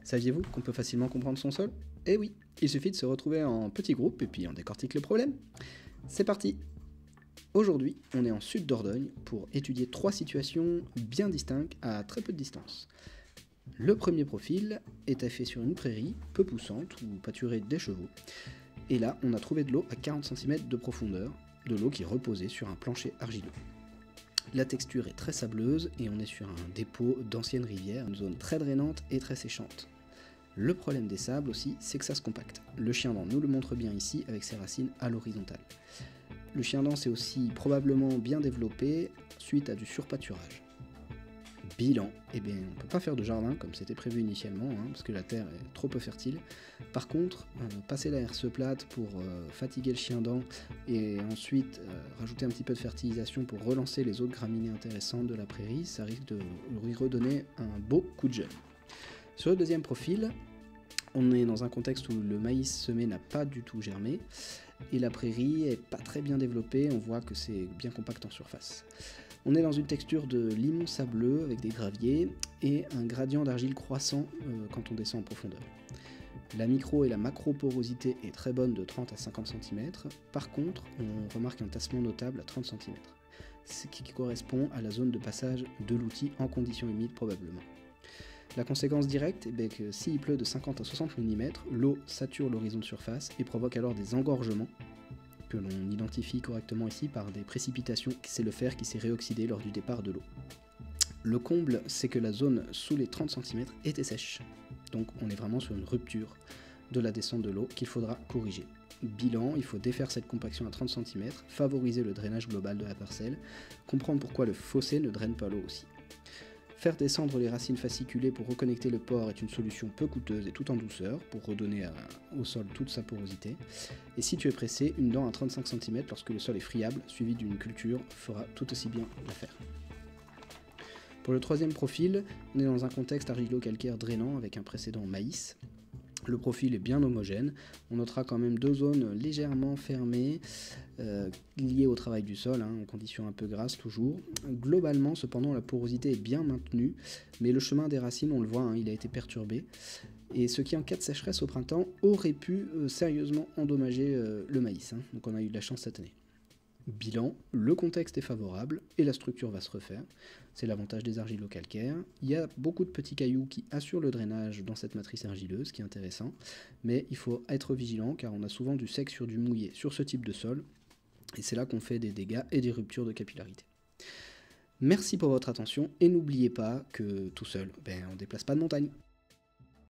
Saviez-vous qu'on peut facilement comprendre son sol? Eh oui, il suffit de se retrouver en petits groupes et puis on décortique le problème. C'est parti! Aujourd'hui, on est en sud Dordogne pour étudier 3 situations bien distinctes à très peu de distance. Le premier profil était fait sur une prairie peu poussante ou pâturée des chevaux. Et là, on a trouvé de l'eau à 40 cm de profondeur, de l'eau qui reposait sur un plancher argileux. La texture est très sableuse et on est sur un dépôt d'anciennes rivières, une zone très drainante et très séchante. Le problème des sables aussi, c'est que ça se compacte. Le chien-dent nous le montre bien ici avec ses racines à l'horizontale. Le chien-dent s'est aussi probablement bien développé suite à du surpâturage. Bilan, eh bien on ne peut pas faire de jardin comme c'était prévu initialement, parce que la terre est trop peu fertile. Par contre, passer la herse plate pour fatiguer le chien-dent et ensuite rajouter un petit peu de fertilisation pour relancer les autres graminées intéressantes de la prairie, ça risque de lui redonner un beau coup de jeune. Sur le deuxième profil, on est dans un contexte où le maïs semé n'a pas du tout germé et la prairie est pas très bien développée, on voit que c'est bien compact en surface. On est dans une texture de limon sableux avec des graviers et un gradient d'argile croissant quand on descend en profondeur. La micro et la macro porosité est très bonne de 30 à 50 cm, par contre on remarque un tassement notable à 30 cm, ce qui correspond à la zone de passage de l'outil en conditions humides probablement. La conséquence directe est que s'il pleut de 50 à 60 mm, l'eau sature l'horizon de surface et provoque alors des engorgements que l'on identifie correctement ici par des précipitations, c'est le fer qui s'est réoxydé lors du départ de l'eau. Le comble, c'est que la zone sous les 30 cm était sèche, donc on est vraiment sur une rupture de la descente de l'eau qu'il faudra corriger. Bilan, il faut défaire cette compaction à 30 cm, favoriser le drainage global de la parcelle, comprendre pourquoi le fossé ne draine pas l'eau aussi. Faire descendre les racines fasciculées pour reconnecter le pore est une solution peu coûteuse et tout en douceur pour redonner au sol toute sa porosité. Et si tu es pressé, une dent à 35 cm lorsque le sol est friable, suivi d'une culture, fera tout aussi bien l'affaire. Pour le troisième profil, on est dans un contexte argilo-calcaire drainant avec un précédent maïs. Le profil est bien homogène, on notera quand même 2 zones légèrement fermées, liées au travail du sol, en conditions un peu grasses toujours. Globalement, cependant, la porosité est bien maintenue, mais le chemin des racines, on le voit, il a été perturbé. Et ce qui, en cas de sécheresse au printemps, aurait pu sérieusement endommager le maïs. Donc on a eu de la chance cette année. Bilan, le contexte est favorable et la structure va se refaire. C'est l'avantage des argilo-calcaires. Il y a beaucoup de petits cailloux qui assurent le drainage dans cette matrice argileuse, ce qui est intéressant. Mais il faut être vigilant car on a souvent du sec sur du mouillé sur ce type de sol. Et c'est là qu'on fait des dégâts et des ruptures de capillarité. Merci pour votre attention et n'oubliez pas que tout seul, on ne déplace pas de montagne.